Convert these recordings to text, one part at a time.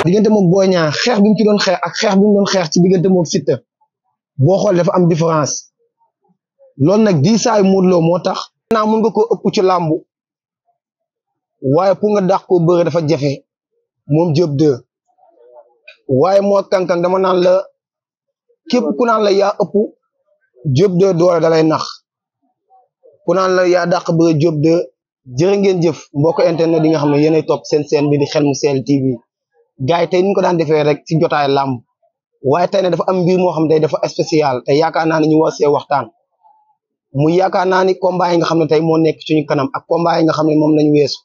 diggante moom Boy Niang xeex bi mu ci doon xeex ak xeex bi mu doon xeex ci diggante moom Siteu boo xool dafa am différence loolu nag di saay Modou Lo moo tax naa mun nga koo ëpp ci làmbu waaye pour nga dàq koo bëre dafa jafe moom Diop 2 waaye moo kankang dama naan la képp ku naan la yaa ëpp Diop 2 doole dalay nax ku naan la yaa dàq bëre Diop 2 jërë ngeen jëf mbokk internet yi nga xam ne yéenay topp seen bi di Xelmou TV gars yi tey ñu ko daan defee rek ci jotaay làmb waaye tey ne dafa am mbir moo xam ne dafa spécial te yaakaar naa ne ñu war see waxtaan muy yaakaar naa ni combat yi nga xam ne tey moo nekk suñu kanam ak combat yi nga xam ne moom lañu weesu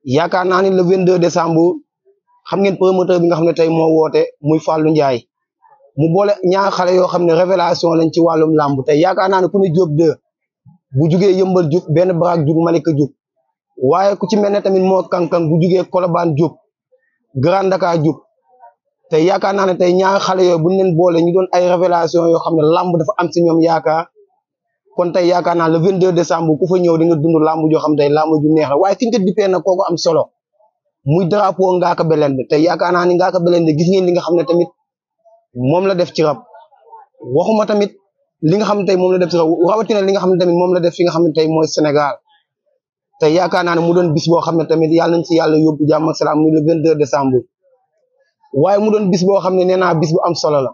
yaakaar naa ni le 22 décembre xam ngeen promoteur bi nga xam ne tey moo woote muy Fallou Ndiaye mu boole ñaar xale yoo xam ne révélation lañ ci wàllum làmb tey yaakaar naa ne ku ne Diop 2 bu jugee yëmbal jug benn baraak jug Malika jug waaye ku ci mel ne tamit moo kankang bu jugee Colobane jug Grand Dakar jug te yaakaar naa ne tey ñaar xale yooyu buñ leen boole ñu doon ay révélation yoo xam ne làmb dafa am si ñoom yaakaar kon tey yaakaar naa le 22 décembre ku fa ñëw di nga dund làmb joo xam tey làmb ju neex la waaye fi nga dippee nag kooku am solo muy drapeau Ngaaka Blindé te yaakaar naa ni Ngaaka Blindé gis ngeen li nga xam ne tamit moom la def ci rab waxuma tamit li nga xam ne tey moom la def ci rab rawatina li nga xam ne tamit moom la def fi nga xam ne tey mooy Sénégal te yaakaar naa ne mu doon bis boo xam ne tamit yàlla nañ ci yàlla yóbbu jàmm ak salaam muy le 22 décembre waaye mu doon bis boo xam ne nee naa bis bu am solo la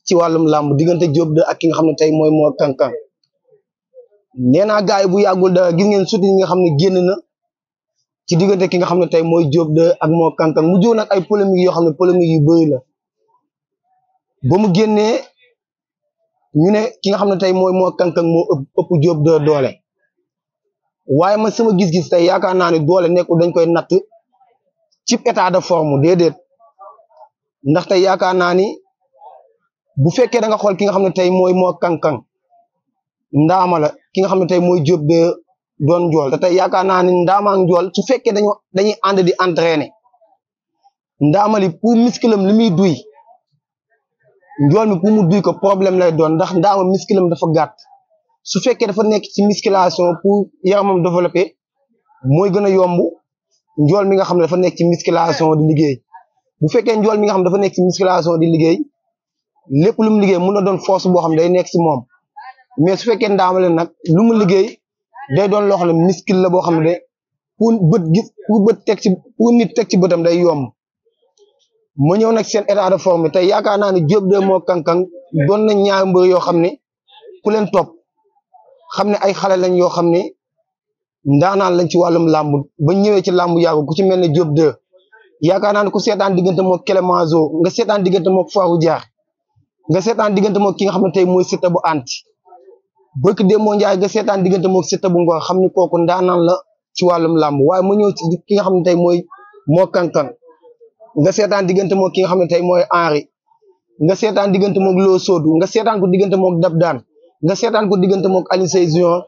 ci wàllum làmb diggante Diop 2 ak ki nga xam ne tey mooy moo kankang nee naa gars yi bu yàggul dara gis ngeen suti yi nga xam ne génn na ci diggante ki nga xam ne tey mooy Diop 2 ak moo kankang mu jóg nag ay polémique yoo xam ne polémique yu bëri la ba mu génnee ñu ne ki nga xam ne tey mooy moo kankang moo ëpp Diop 2 doole waaye man sama gis-gis tey yaakaar naa ne doole nekkul dañ koy natt ci état de forme déedéet ndaxte yaakaar naa ni bu fekkee da nga xool ki nga xam ne tey mooy moo kankang ndaama la ki nga xam ne tey mooy Diop 2 doon njool te tey yaakaar naa ni ndaama ak njool su fekkee dañuy ànd di entraîner ndaamali pour musculam li muy duy njool mi pour mu duy ko problème lay doon ndax ndaama musculam dafa gàtt su fekkee dafa nekk ci musculation pour yaramam développé mooy gën a yomb njool mi nga xam ne dafa nekk ci musculation di liggéey bu fekkee njool mi nga xam ne dafa nekk ci musculation di liggéey lépp lu mu liggéey mun na doon force boo xam ne day nekk ci moom mais su fekkee ndaamale nag lu mu liggéey day doon loo xam ne muscle la boo xam ne de pour nit teg ci bëtam day yomb ma ñëw nag seen état de forme tey yaakaar naa ne Diop 2 moo kankang doon na ñaar mbër yoo xam ne ku leen topp xam ne ay xale lañ yoo xam ne ndaanaan lañ ci wàllum làmb ba ñëwee ci làmb yàggu ku ci mel ne Diop 2 yaakaar naa ne ku seetaan diggante mook Clémenceau nga seetaan diggante mook Farou Diar nga seetaan diggante mook ki nga xam ne tey mooy Siteu bu anti bëkk Demba Ndiaye nga seetaan diggante mook Siteu bu Ngor xam ni kooku ndaanaan la ci wàllum làmb waaye ma ñëw ci ki nga xam ne tey mooy moo kankang nga seetaan diggante mook ki nga xam ne tey mooy Henri nga seetaan diggante mook Lo Sodou nga seetaan ko diggante mook Dab Daan nga seetaan ko diggante mook Alioune Seye Junior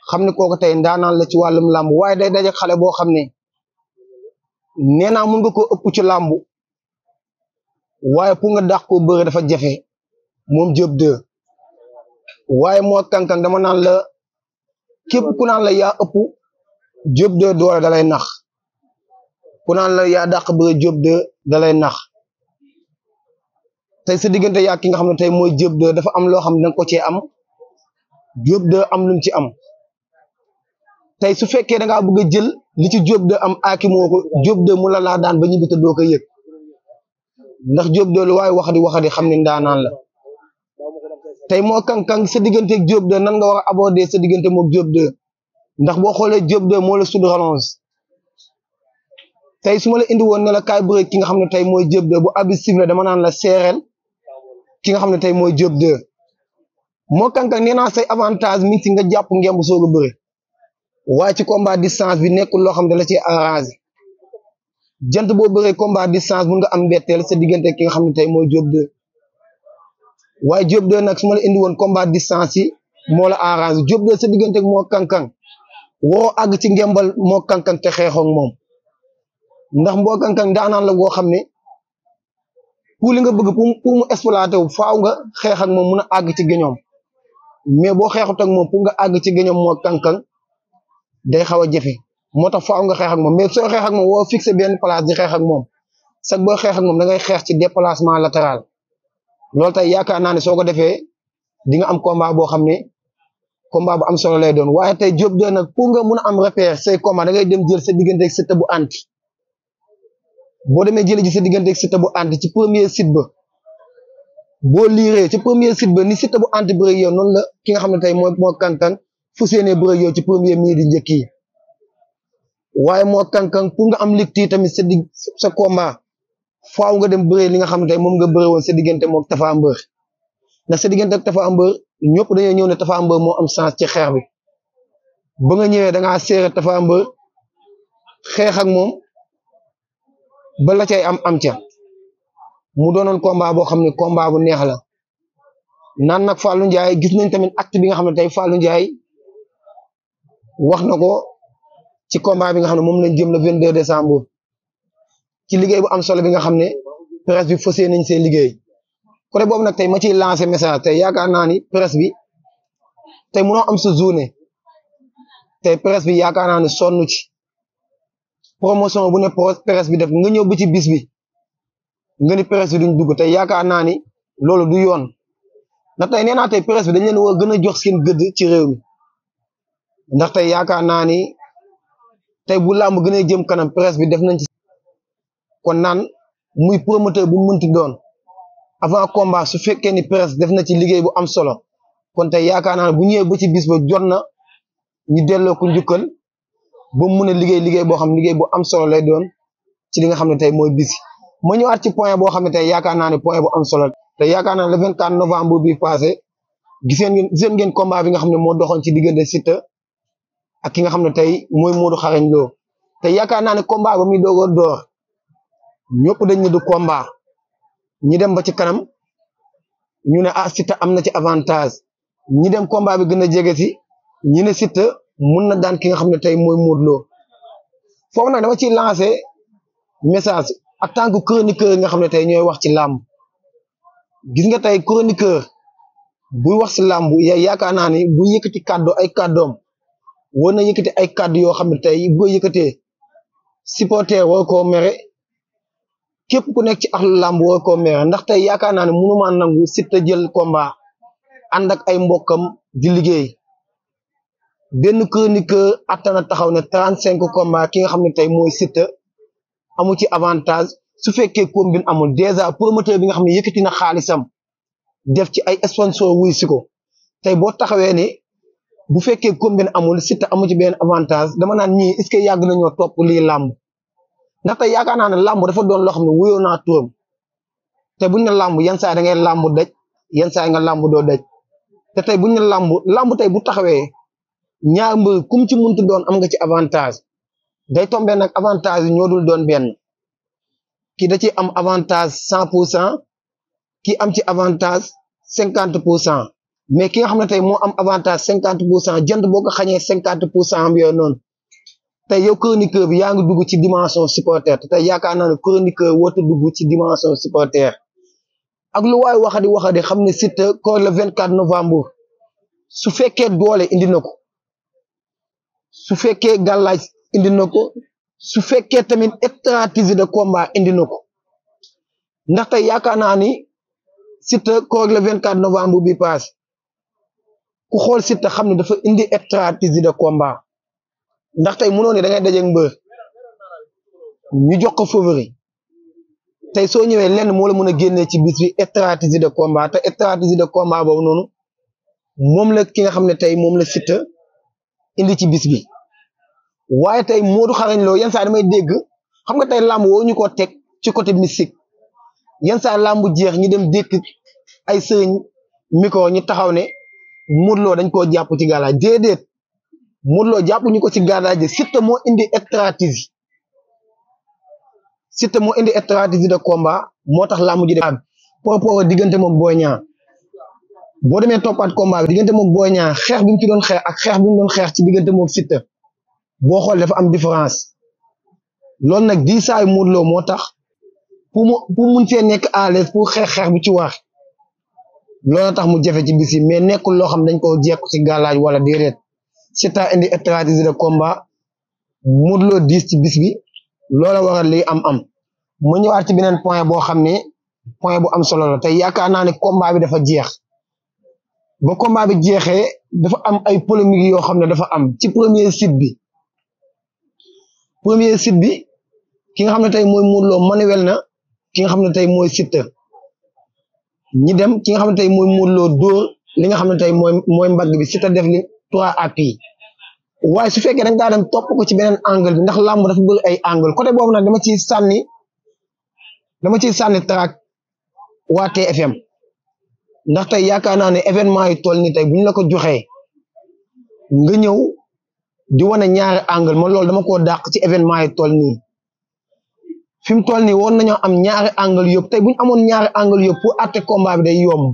xam ne kooku tey ndaanaan la ci wàllum làmb waaye day daje xale boo xam ne nee naa mun nga koo ëpp ci làmb waaye pour nga dàq koo bëre dafa jafe moom Diop 2 waaye moo kankang dama naan la képp ku naan la yaa ëpp Diop 2 doole dalay nax ku naan la yaa dàq bëre Diop 2 dalay nax tey sa diggante yaa ki nga xam ne tey mooy Diop 2 dafa am loo xam ne danga ko cee am Diop 2 am lu mu ci am tey su fekkee da ngaa bëgg a jël li ci Diop 2 am aaki moo ko Diop 2 mu la laa daan ba ñibbi te doo ko yëg ndax Diop 2 lu waaye waxadi xam ne ndaanaan la tey moo kankang sa digganteeg Diop 2 nan nga war a aborder sa diggante moog Diop 2 ndax boo xoolee Diop 2 moo la sud rallonge tey su ma la indi woon ne la kaay bëre ki nga xam ne tey mooy Diop 2 bu abi sifflé dama naan la seereel ki nga xam ne tey mooy Diop 2 moo kankang nee naa say avantage mi ci nga jàpp ngemb soog a bëre waaye ci combat distance bi nekkul loo xam ne da la ci arrangé jant boo bëree combat distance mun nga am mbetteel sa diggante ki nga xam ne tey mooy Diop 2 waaye Diop 2 nag su ma la indi woon combat distance yi moo la arrangé Diop 2 sa diggante moo kankang waroo àgg ci ngembal moo kankang te xeexoog moom ndax moo kankang daanaan la boo xam ne pour li nga bëgg pour mu exploité wu faaw nga xeex ak moom mun a àgg ci géñoom mais boo xeexut ak moom pour nga àgg ci géñoom moo kankang day xaw a jafe moo tax faaw nga xeex ak moom mais soo xeex ak moom woo fixé benn place di xeex ak moom sax boo xeex ak moom da ngay xeex ci déplacement latéral loolu tey yaakaar naa ne soo ko defee di nga am combat boo xam ne combat bu am solo lay doon waaye tey Diop 2 nag pour nga mun a am repère say combat da ngay dem jël sa diggante ak Siteu bu anti boo demee jëlee ji sa diggante ak Siteu bu anti ci premier site ba boo liiree ci premier site ba ni Siteu bu anti bëre yow noonu la ki nga xam ne tey moo kankang fu seenee bëre yow ci premier minute yi njëkk yi waaye moo kankang pour nga am licti tamit sa combat faaw nga dem bëre li nga xam ne tey moom nga bëre woon sa diggante moom Tapha Mbeur ndax sa diggante ak Tapha Mbeur ñëpp dañoo ñëw ne Tapha Mbeur moo am chance ci xeex bi ba nga ñëwee da ngaa seere Tapha Mbeur xeex ak moom ba la cay am ca mu doonoon combat boo xam ne combat bu neex la naan nag Fallou Ndiaye gis nañ tamit acte bi nga xam ne tey Fallou Ndiaye wax na ko ci combat bi nga xam ne moom lañ jëm le 22 décembre ci liggéey bu am solo bi nga xam ne presse bi fas nañ seen liggéey côté boobu nag tey ma ciy lancé message tey yaakaar naa ni presse bi tey mënoo am sa journée tey presse bi yaakaar naa ne sonn ci promotion bu ne presse bi def nga ñëw ba ci bis bi nga ni presse bi duñ dugg tey yaakaar naa ni loolu du yoon ndax tey nee naa tey presse bi dañ leen war a gën a jox seen gëdd ci réew mi ndax tey yaakaar naa ni tey bu làmb gën a jëm kanam presse bi def nañ ci kon naan muy promoteur bu mënti doon avant combat su fekkee ni presse def na ci liggéey bu am solo kon tey yaakaar naa ne bu ñëwee ba ci bis ba jot na ñu delloo ko njukkal ba mu mun a liggéey boo xam liggéey bu am solo lay doon ci li nga xam ne tey mooy bis ma ñëwaat ci point boo xam ne tey yaakaar naa ne point bu am solo te yaakaar naa ne le 24 novembre bi passé giseen ngeen combat bi nga xam ne moo doxoon ci diggante Siteu ak ki nga xam ne tey mooy Modou Xarañ Lo te yaakaar naa ne combat ba muy doog a door ñëpp dañ ne du combat ñi dem ba ci kanam ñu ne ah Siteu am na ci avantage ñi dem combat bi gën a jege si ñi ne Siteu mun na daan ki nga xam ne tey mooy Modou Lo foofu nag dama ciy lancé message en tant que chroniqueur nga xam ne tey ñooy wax ci làmb gis nga tey chroniqueur buy wax ci làmb yaakaar naa ni bu yëkkati kàddu ay kàddoom war na yëkkati ay kàddu yoo xam ne tey bu yëkkatee supporter war koo mere képp ku nekk ci axlu làmb war koo mere ndax tey yaakaar naa ne mënuma nangu Siteu jël combat ànd ak ay mbokkam di liggéey benn chroniqueur attana taxaw ne 35 combat ki nga xam ne tey mooy Siteu amu ci avantage su fekkee combine amul déjà promoteur bi nga xam ne yëkkati na xaalisam def ci ay sponsor wuy si ko tey boo taxawee ne bu fekkee combine amul Siteu amu ci benn avantage dama naan ñii est-ce que yàgg nañoo topp lii làmb ndax tey yaakaar naa ne làmb dafa doon loo xam ne wuyoo naa turam te buñ ne làmb yan saa da ngay làmb daj yan saa nga làmb doo daj te tey buñ ne làmb tey bu taxawee ñaar mbër kum ci muntu doon am nga ci avantage day tombé nag avantage yi ñoo dul doon benn kii da ci am avantage 100% kii am ci avantage 50% mais ki nga xam ne tey moo am avantage 50% jënd boo ko xañee 50% am yooyu noonu tey yow chroniqueur bi yaa ngi dugg ci dimension supporter te tey yaakaar naa ne chroniqueur woote dugg ci dimension supporter ak lu waay waxadi xam ne Siteu ko le 24 novembre su fekkee doole indi na ko su fekkee gàllaaj indi na ko su fekkee tamit stratégie de combat indi na ko ndax tey yaakaar naa ni Siteu ko le 24 novembre bi passé ku xool Siteu xam ne dafa indi stratégie de combat ndax tey mënoo ne da ngay dajeeg mbër ñu jox ko favori tey soo ñëwee lenn moo la mën a génnee ci bis bi stratégie de combat te stratégie de combat boobu noonu moom la ki nga xam ne tey moom la Siteu indi ci bis bi waaye tey Modou Xarañ Lo yenn saa damay dégg xam nga tey làmb woo ñu ko teg ci côté mystique yenn saa làmb jeex ñu dem dékk ay sëriñ micro ñu taxaw ne Modou Lo dañ koo jàpp ci gàllaaj déedéet Modou Lo jàpp ñu ko ci gàddaay ji Siteu moo indi stratégie de combat moo tax làmb ji de par rapport ak diggante moom Boy Niang boo demee toppaat combat bi diggante moom Boy Niang xeex bi mu ci doon xeex ak xeex bi mu doon xeex ci diggante moom Siteu boo xool dafa am différence loolu nag diisaayu Modou Lo moo tax pour mun cee nekk à l'aise pour xeex bi ci wax loolu tax mu jafe ci bis yi mais nekkul loo xam dañ ko jekku ci gàllaaj wala déedéet Siteu indi stratégie de combat Modou Lo diis ci bis bi loola waral li am ma ñëwaat ci beneen point boo xam ne point bu am solo la tey yaakaar naa ne combat bi dafa jeex ba combat bi jeexee dafa am ay polémique yoo xam ne dafa am ci premier site bi ki nga xam ne tey mooy Modou Lo manuel na ki nga xam ne tey mooy Siteu ñi dem ki nga xam ne tey mooy Modou Lo dóor li nga xam ne tey mooy mbagg bi Siteu def li 3 appuis waaye su fekkee da nga dem topp ko ci beneen angle bi ndax làmb dafa bëri ay angle côté boobu nag dama ciy sànni track waa TFM ndax tey yaakaar naa ne événement yi toll nii tey bu ñu la ko joxee nga ñëw di wane ñaari angle man loolu dama koo dàq ci événement yi toll nii fi mu toll nii woon nañoo am ñaari angle yëpp tey bu ñu amoon ñaari angle yëpp pour àtte combat bi day yomb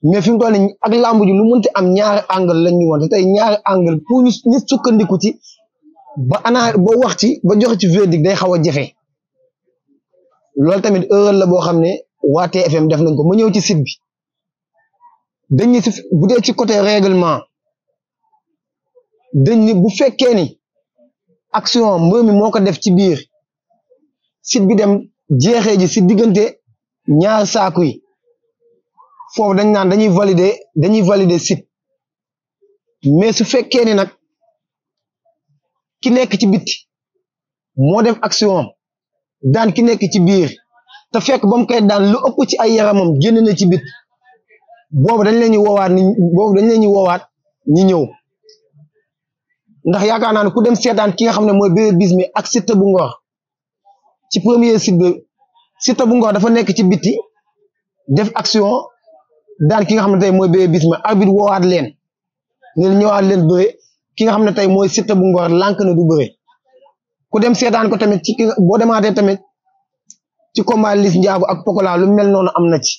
mais fi mu toll nii ak làmb ji lu mënti am ñaari angle lañ ñu woon te tey ñaari angle pour ñu sukkandiku ci ba wax ci ba joxe ci verdict day xaw a jafe loolu tamit erreur la boo xam ne waa TFM def nañ ko ma ñëw ci site bi dañ ni bu dee ci côté règlement dañ ni bu fekkee ni action mbër mi moo ko def ci biir site bi dem jeexee ji si diggante ñaar saaku yi foofu dañ naan dañuy valider site mais su fekkee ni nag ki nekk ci bitti moo def action daan ki nekk ci biir te fekk ba mu koy daan lu ëpp ci ay yaramam génn na ci bit boobu dañ leen ñu woowaat ñi ñëw ndax yaakaar naa ne ku dem seetaan ki nga xam ne mooy Bébé Bismi ak Siteu bu Ngor ci premier site bi Siteu bu Ngor dafa nekk ci bitti def action daan ki nga xam ne tey mooy Bébé Bismi arbitre woowaat leen ñëwaat leen bëre ki nga xam ne tey mooy Siteu bu Ngor lànk na du bëre ku dem seetaan ko tamit boo demaatee tamit ci combat Liss Ndiago ak Pokola lu mel noonu am na ci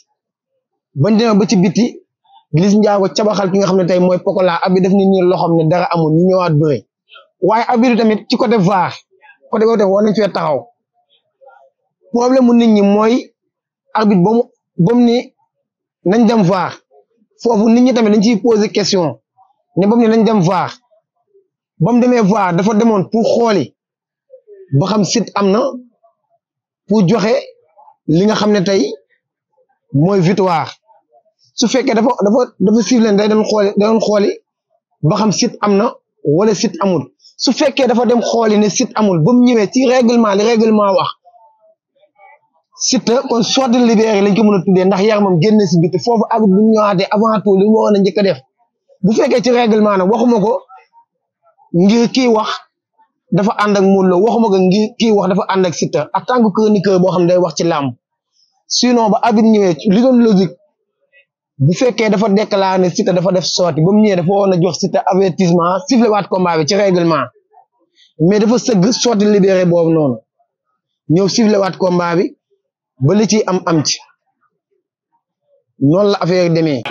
bañ demee ba ci biti Liss Ndiago cabaxal ki nga xam ne tey mooy Pokola abi def ni ñi loxom ne dara amul ñu ñëwaat bëre waaye abi tamit ci côté VAR côté boobu tamit war nañ fee taxaw problème mu nit ñi mooy arbitre ba mu ni nañ dem VAR foofu nit ñi tamit dañ ciy poser question ne ba mu ni nañ dem VAR ba mu demee VAR dafa demoon pour xooli ba xam site am na pour joxe li nga xam ne tey mooy victoire su fekkee dafa sifflé day doon xooli ba xam site am na wala site amul su fekkee dafa dem xooli ne site amul ba mu ñëwee ci règlement wax Siteu kon soit de libéré lañ ko mën a tuddee ndax yaramam génn si biti foofu ak bu ñu ñëwaatee avant tout li mu waroon a njëkk a def bu fekkee ci règlement nag waxuma ko ngir kii wax dafa ànd ak Modou Lo waxuma ko ngir kii wax dafa ànd ak Siteu en tant que chroniqueur boo xam ne day wax ci làmb sinon ba arbitre ñëwee li doon logique bu fekkee dafa déclaré ne Siteu dafa def sortie ba mu ñëwee dafa waroon a jox Siteu avertissement sifflé waat combat bi ci règlement mais dafa sëgg sortie libéré boobu noonu ñëw sifflé waat combat bi ba li ci am ci noonu la affaire demee